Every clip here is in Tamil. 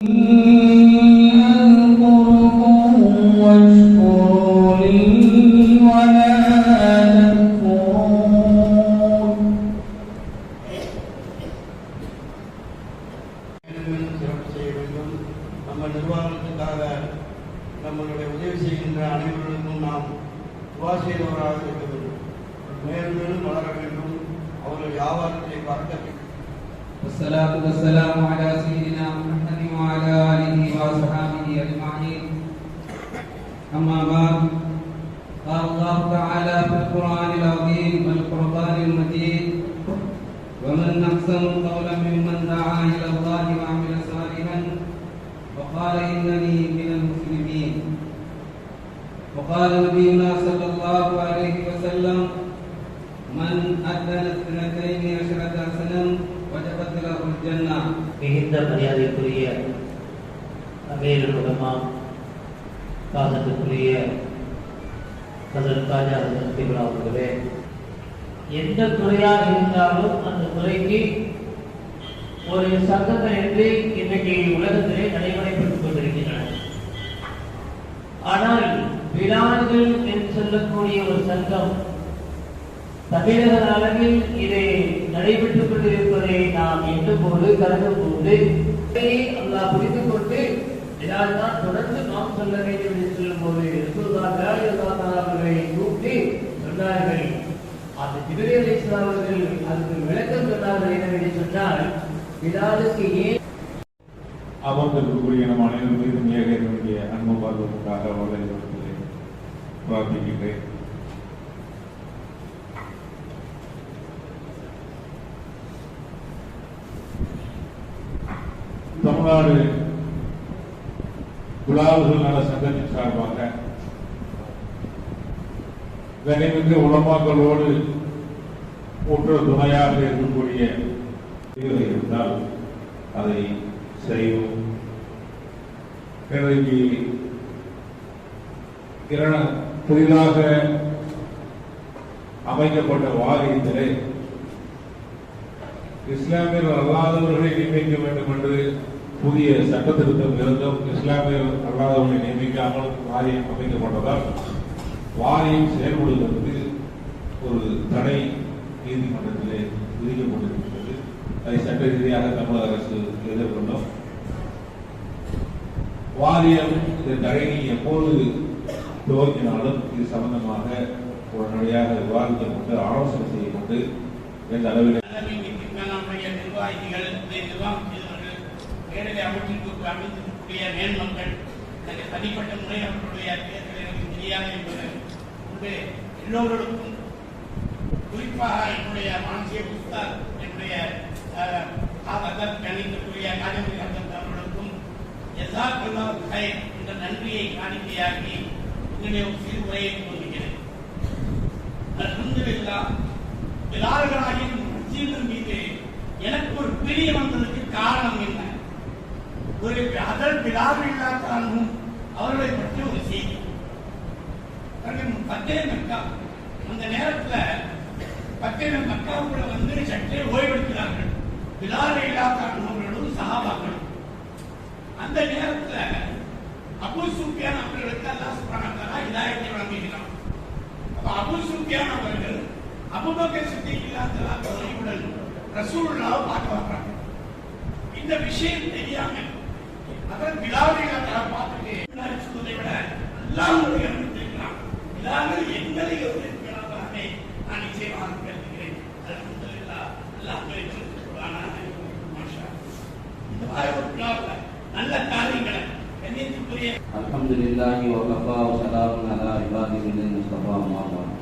நம்ம நிர்வாகத்துக்காக நம்மளுடைய உதவி செய்கின்ற அனைவர்களுக்கும் நாம் துவா செய்தவராக இருக்க வேண்டும். மேலும் மேலும் வளர வேண்டும். அவர்கள் வியாபாரத்தை பார்க்க வேண்டும். والصلاة والسلام على سيدنا محمد وعلى آله وصحبه أجمعين. أما بعد، قال الله تعالى في القرآن العظيم والفرقان المجيد: ومن أحسن قولا ممن دعا إلى الله وعمل صالحا وقال إنني من المسلمين. وقال نبينا صلى الله عليه وسلم: من أدى 12 سنة وجبت له الجنة. மிகுந்த மரியாதைக்குரிய அமீருல் உலமா, பாசத்துக்குரிய ஹஜ்ரத் காஜா ஹஜ்ரத் கிப்லா அவர்களே, எந்த துறையாக இருந்தாலும் அந்த துறைக்கு ஒரு சங்கத்தை என்று இன்றைக்கு உலகத்திலே நடைமுறைப்படுத்திக் கொண்டிருக்கின்றன. ஆனால் பிலால்கள் என்று சொல்லக்கூடிய ஒரு சங்கம் தமிழக அளவில் இதை நடைபெற்றுக் கொண்டிருப்பதை நாம் எண்ணும்போது கருதும் போது அல்லாஹ் புரிந்து கொண்டு இதனால்தான் தொடர்ந்து நாம் சொல்ல வேண்டும் என்று சொல்லும் போது அவர்களை கூப்பி சொன்னார்கள். அந்த ஜிப்ரீல் அலைஹிஸ்ஸலாம் அவர்கள் அதுக்கு விளக்கம் சொன்னார்கள். என்னவென்று சொன்னால், பிலாலுக்கு ஏன் அமர்ந்திருக்கக்கூடிய நம் அனைவரும் மீதும் ஏகனுடைய அன்பு பார்வதற்காக அவர்களை பிரார்த்திக்கின்றேன். தமிழ்நாடு குலாவுகள் நல சங்கத்தின் சார்பாக கனிமிக்க உலமாக்களோடு ஒற்ற துணையாக இருக்கக்கூடிய இருந்தால் அதை செய்வோம். இன்றைக்கு புதிதாக அமைக்கப்பட்ட வாரியத்திலே இஸ்லாமியர் அல்லாதவர்களை நியமிக்க வேண்டும் என்று புதிய சட்ட திருத்தம் இருந்தும் இஸ்லாமியர் அல்லாதவர்களை நியமிக்காமல் வாரியம் அமைக்கப்பட்டதால் வாரியம் செயல்படுவதற்கு ஒரு தடை நீதிமன்றத்திலே விதிக்கப்பட்டிருக்கிறது. அதை சட்ட ரீதியாக தமிழக அரசு எதிர்கொண்டோம். வாரியம் இந்த தடையை எப்போது துவக்கினாலும் இது சம்பந்தமாக உடனடியாக விவாதிக்கப்பட்டு ஆலோசனை செய்யப்பட்டு எந்த அளவில் நிர்வாகிகள் நிர்வாகம் செய்தவர்கள் மேடலை அமைத்திருக்கக்கூடிய மேன்மக்கள் தனிப்பட்ட முறை அவர்களுடைய தேர்தல் எனக்கு தெரியாது என்பது முன்பே எல்லோருக்கும் குறிப்பாக என்னுடைய மானசிய புஸ்தார் என்னுடைய கணிக்கக்கூடிய காஜமணி அவர்களுக்கும் என்ற நன்றியை காணிக்கையாக்கி என்னுடைய சிறு உரையை கொண்டிருக்கிறேன். அல்ஹம்துலில்லாஹ், பிலால்களாகிய முஸ்லிம்கள் மீது எனக்கு ஒரு பிரியம் வந்ததற்கு காரணம் என்ன? ஒரு அதல் பிலால் இல்லாதாலும் அவர்களை பற்றி ஒரு செய்தி பத்தே மக்கா, அந்த நேரத்தில் பத்தே மக்காவுக்குள்ள வந்து சற்றே ஓய்வெடுக்கிறார்கள் பிலால் இல்லாதாலும் அவர்களும் சஹாபாக்களும். அந்த நேரத்தில் அபூ சுஃபியான் அவர்களுக்கு அல்லாஹ் சுப்ஹானஹு வ தஆலா ஹிதாயத்தை வழங்குகிறார். அப்ப அபூ சுஃபியான் அவர்கள் அபூபக்கர் சித்திக் ரலியல்லாஹு அவர்களுடன் ரசூலுல்லாஹ் பார்க்க வர்றாங்க. இந்த விஷயம் தெரியாம அதன் பிலாலை பார்த்துட்டு சொல்வதை விட அல்லாஹ்வுடைய அறிவித்திருக்கிறான். பிலால் எங்களை இருக்கிறார்களே நான் நிச்சயமாக கருதுகிறேன். அல்ஹம்துலில்லாஹ், அல்லாஹ் நல்ல காரியங்களை கண்ணியத்துக்குரிய அல்ஹம்துலில்லாஹி வ கஃபா வ ஸலாமுன் அலா இபாதிஹில் முஸ்தஃபா அம்மா பஅத்.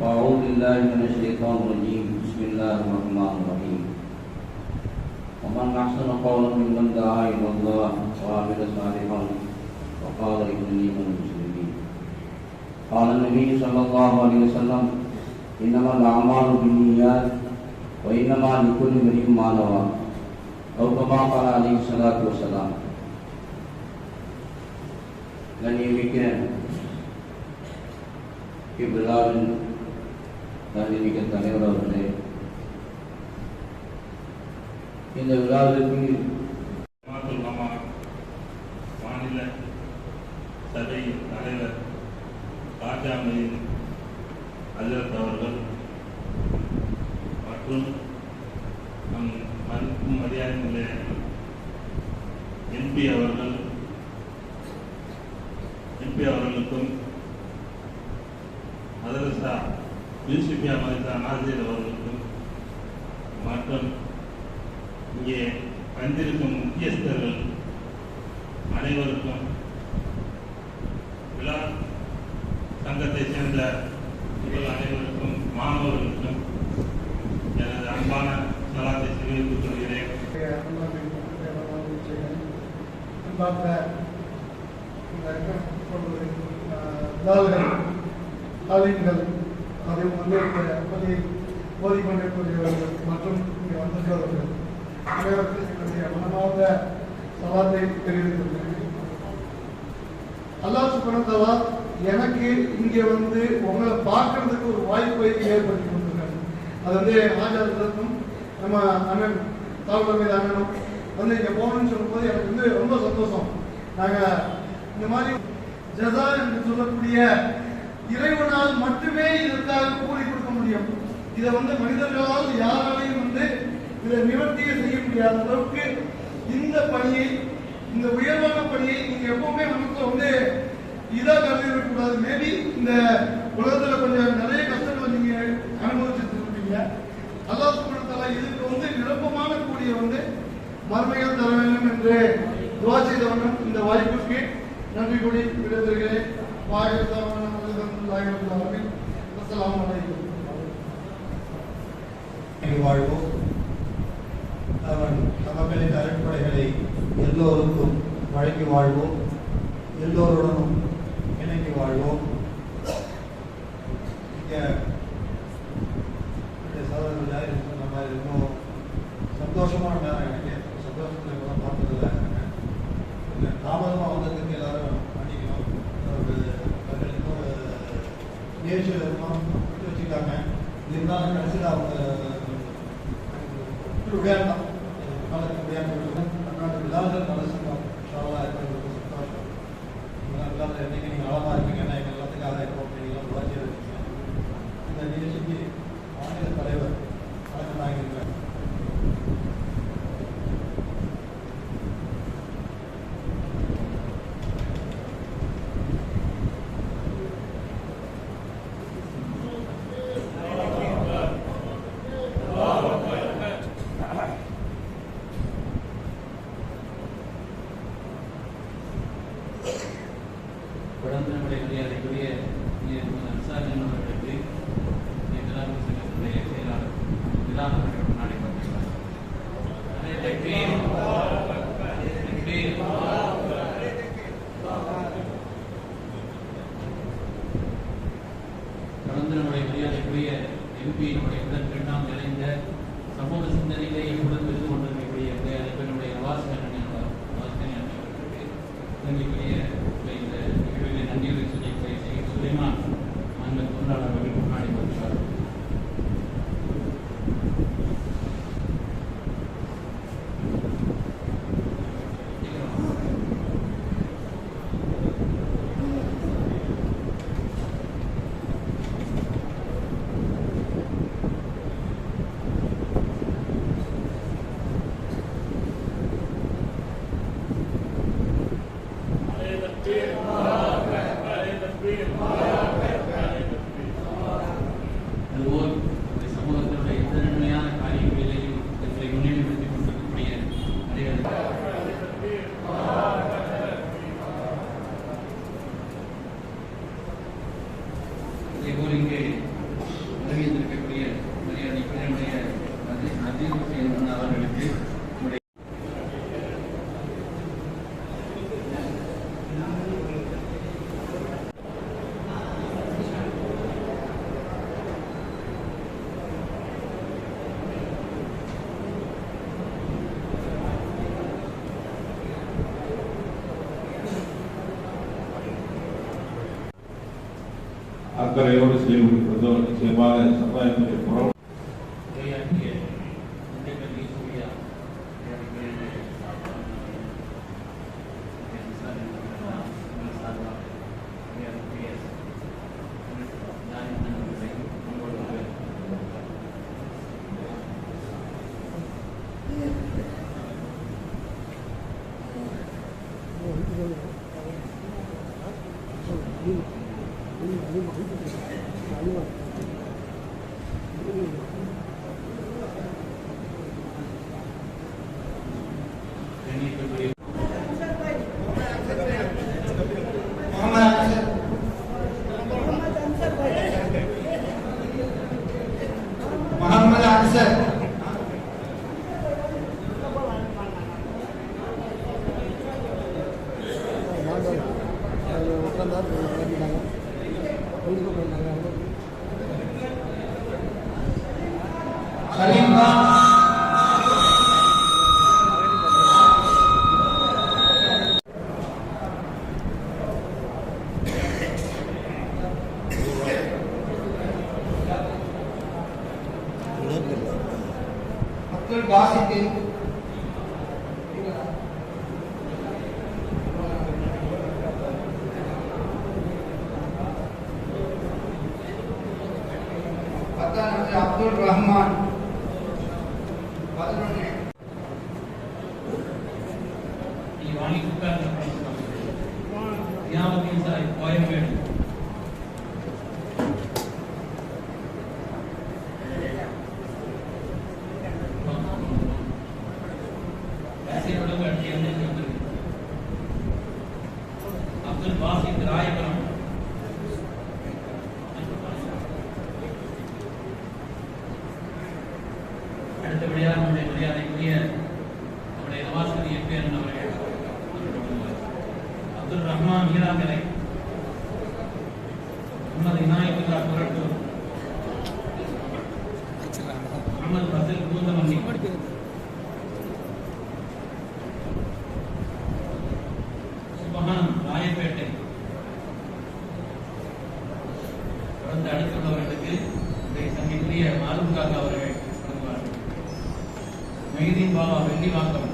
أعوذ بالله من الشيطان الرجيم. بسم الله الرحمن الرحيم. ومن أحسن قولا ممن دعا إلى الله وعمل صالحا وقال إنني من المسلمين. قال النبي صلى الله عليه وسلم: إنما الأعمال بالنيات وإنما لكل امرئ ما نوى. أو كما قال عليه الصلاة والسلام. கண்ணியமிக்க இவ்விழாவின் கண்ணியமிக்க தலைவர் அவர்களே, இந்த விழாவிற்கு சபையின் தலைவர் காஜாமையின் ஹஜரத் அவர்கள் மற்றும் நம் மதிப்பும் மரியாதையுள்ள எம்பி அவர்களுக்கும் மதரசா யூசுஃபியா மதரசா நாசிர் அவர்களுக்கும் மற்றும் இங்கே வந்திருக்கும் முக்கியஸ்தர்கள் அனைவருக்கும் விழா சங்கத்தை சேர்ந்த உங்கள் அனைவருக்கும் மாணவர்களுக்கும் எனது அன்பான சலாத்தை தெரிவித்துக் கொள்கிறேன். அதை ஓதிக்கொண்டிருப்பவர்கள் மற்றும் இங்கே வந்திருக்கிறவர்கள் அனைவருக்கும் என்னுடைய மனமார்ந்த சலாத்தை தெரிவித்துள்ளேன். அல்லாஹ் சுப்ஹானஹு வ தஆலா எனக்கு இங்கே வந்து உங்களை பார்க்கறதுக்கு ஒரு வாய்ப்பை ஏற்படுத்தி கொடுத்துருக்காங்க. அது வந்து ஆஜாதத்தும் நம்ம அண்ணன் தாழ்வமீது அண்ணனும் வந்து இங்கே போகணும்னு சொல்லும்போது எனக்கு வந்து ரொம்ப சந்தோஷம். நாங்கள் இந்த மாதிரி ஜஸா என்று சொல்லக்கூடிய இறைவனால் மட்டுமே இதற்காக கூலி கொடுக்க முடியும். இதை வந்து மனிதர்களால் யாராலையும் வந்து இதை நிவர்த்தியை செய்ய முடியாத அளவுக்கு இந்த பணியை, இந்த உயர்வான பணியை நீங்க எப்பவுமே நமக்கு வந்து இதா கருதிடக்கூடாது. மேபி இந்த உலகத்துல கொஞ்சம் நிறைய கஷ்டங்களை நீங்க அனுபவிச்சுட்டு இருப்பீங்க. அல்லாஹ் சுப்ஹானஹு வ தஆலா இதுக்கு வந்து நிரப்பமான கூடிய வந்து மறுமையில் தர வேண்டும் என்று துஆ செய்தவனும் இந்த வாய்ப்புக்கு நன்றி கூறி விடைபெறுகிறேன். அஸ்ஸலாமு அலைக்கும். வாழ்வோம். அவன் நமக்களின் அருட்படைகளை எல்லோருக்கும் வழங்கி வாழ்வோம். எல்லோருடனும் இணங்கி வாழ்வோம். இங்கே சகோதரர்கள் சொன்ன மாதிரி இன்னும் சந்தோஷமான நேரம். எனக்கு சந்தோஷத்தில் கூட பார்த்ததில்லை. தாமதமாக வந்ததுக்கு எல்லாரும் பண்ணிக்கணும். அவர்கள் இன்னும் நேர்ச்சியில் இருக்கணும் விட்டு வச்சுக்கிட்டாங்க. இருந்தாலும் கடைசியில் அவங்க விளையாடலாம். காலத்துக்கு விளையாட்டு அந்நாட்டு விழாக்கள் நல்ல சந்தோஷம். சந்தோஷம் விழாவில் என்னைக்கு நீங்கள் நலமாக இருப்பீங்கன்னா எங்கள் எல்லாத்துக்காக இருக்கும் அப்படிங்கலாம் உருவாக்கி இருக்கீங்க. இந்த நிகழ்ச்சிக்கு மாநில தலைவர் வணக்கம் வாங்கியிருக்காங்க. தொடர்ந்து நம்முடைய மரியாதைக்குரிய அன்சாரின் அவர்களுக்கு இஸ்லாமிய சங்கத்தினுடைய செயலாளர் பிலால் அவர்கள் முன்னாடி பற்றினார். தொடர்ந்து நம்முடைய மரியாதைக்குரிய எம்பி உடன் இரண்டாம் நிறைந்த சமூக சிந்தனையிலே எப்பொழுது இருந்து கொண்டிருக்கக்கூடிய நம்முடைய வாசகன் அவர்களுக்கு நன்றிக்குரிய இந்த நிகழ்வில் நன்றிகளை சொல்லி சுலைமான் அந்த தொண்டாளர் அவர்கள் முன்னாடி வந்தார். அதுபோல் சமூகத்தினுடைய எந்த நன்மையான காரியங்களிலேயும் எங்களை முன்னிலைப்படுத்திக் கொண்டிருக்கக்கூடிய அதேபோல் இங்கே நிறைவேற்றிருக்கக்கூடிய மரியாதைக்குரிய அஜீஸ் ஹுசைன் அவர்களுக்கு அக்கறையோடு செயல்படுவதோ நிச்சயமாக சமுதாயத்தினுடைய புறம் அப்துல் பாசித்தின் அப்துல் ரஹ்மான் வாங்கி கொடுத்தாங்க தியாகத்தின் சாய் கோயம்பேடு அப்துல் பாசித் ராயபுரம் அடுத்தபடியாக நம்முடைய மரியாதைக்குரிய நம்முடைய நவாஸ்கரி எம்பி அண்ணன் அவர்கள் அப்துல் ரஹ்மான் மீராங்கரை முகமது இனாயத்துல்லா புரட்டூர் முகமது பசில் பூந்தமல்லி சுபஹான் ராயப்பேட்டை தொடர்ந்து அடுத்துள்ளவர்களுக்கு சங்கிக்குரிய மாலும் காக்கா அவர்கள் வழங்குவார்கள். மெஹதீன் பாபா வெள்ளிவாக்கம்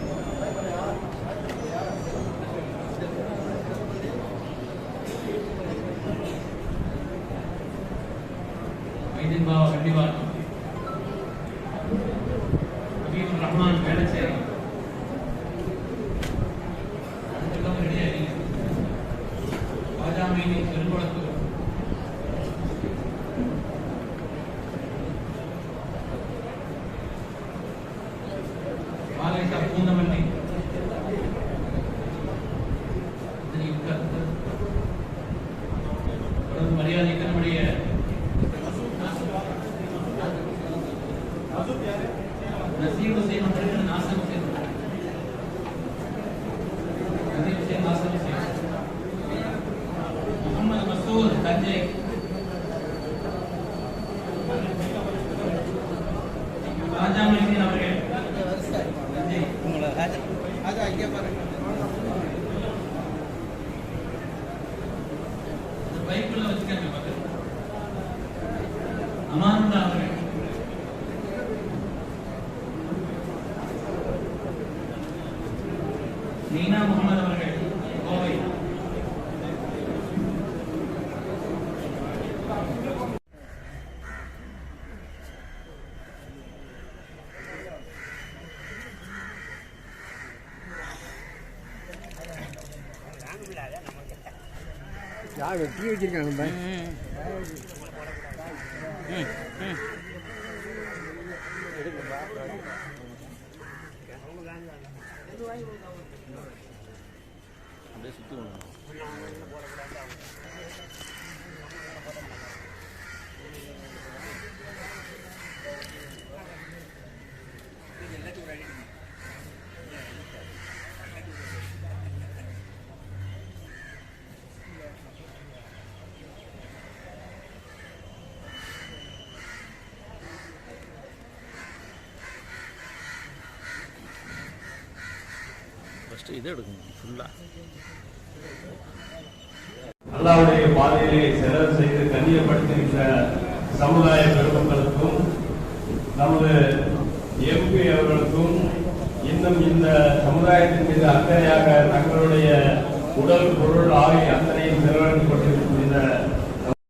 மெஹதீன் பாபா வெள்ளிவாக்கம் ஹபீபுர் ரஹ்மான் வேளச்சேரி அடுத்துள்ளவங்க ரெடியா இருக்கீங்க பாஜாமீனி பெருங்குளத்தூர் மாலேசா பூந்தமல்லி தொடர்ந்து மரியாதைக்கு நம்முடைய நசீர் ஹுசைன் அவர்கள் நாசம் செய்தார். நசீர் ஹுசைன் நாசம் செய்தார். முகமது மசூர் தஞ்சை ராஜா மைதீன் அவர்கள் தஞ்சை பைக்குள்ள வச்சுக்காங்க மக்கள் அமானுல்லா அவர்கள் நீனா முகமது அவர்கள் கோவை யார் வெட்டி வச்சிருக்காங்க அப்படியே சுற்றி ஃபஸ்ட்டு இதை எடுக்கணும் ஃபுல்லாக. அல்லாஹ்வுடைய பாதையிலே செலவு செய்து கண்ணியப்படுத்துகின்ற சமுதாய பெருமக்களுக்கும் நமது எம்பி அவர்களுக்கும் இன்னும் இந்த சமுதாயத்தின் மீது அக்கறையாக தங்களுடைய உடல் பொருள் ஆகிய அத்தனையும் செலவழிக்கப்பட்டு